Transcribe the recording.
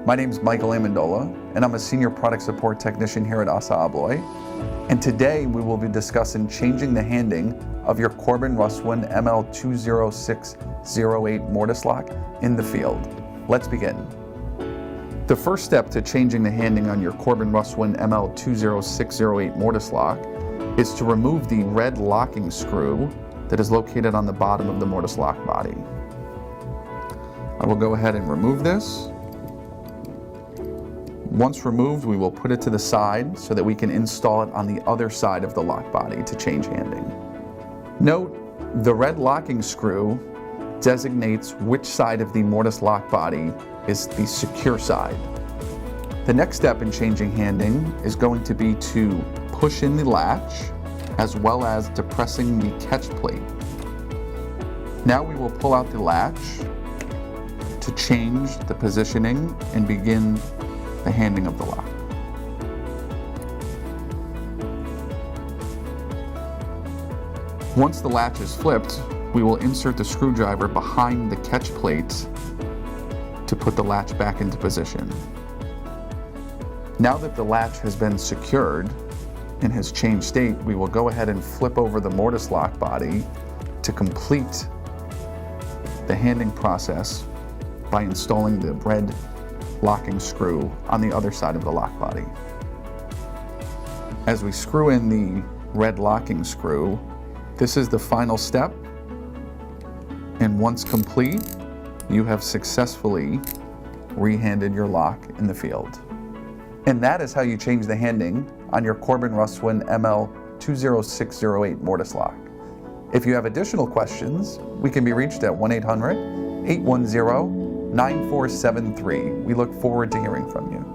My name is Michael Amendola, and I'm a Senior Product Support Technician here at ASSA ABLOY. And today we will be discussing changing the handing of your Corbin Russwin ML20608 mortise lock in the field. Let's begin. The first step to changing the handing on your Corbin Russwin ML20608 mortise lock is to remove the red locking screw that is located on the bottom of the mortise lock body. I will go ahead and remove this. Once removed, we will put it to the side so that we can install it on the other side of the lock body to change handing. Note, the red locking screw designates which side of the mortise lock body is the secure side. The next step in changing handing is going to be to push in the latch as well as depressing the catch plate. Now we will pull out the latch to change the positioning and begin the handing of the lock. Once the latch is flipped, we will insert the screwdriver behind the catch plate to put the latch back into position. Now that the latch has been secured and has changed state, we will go ahead and flip over the mortise lock body to complete the handing process by installing the red locking screw on the other side of the lock body. As we screw in the red locking screw, this is the final step, and once complete, you have successfully rehanded your lock in the field. And that is how you change the handing on your Corbin Russwin ML20608 mortise lock. If you have additional questions, we can be reached at 1-800-810-9473. We look forward to hearing from you.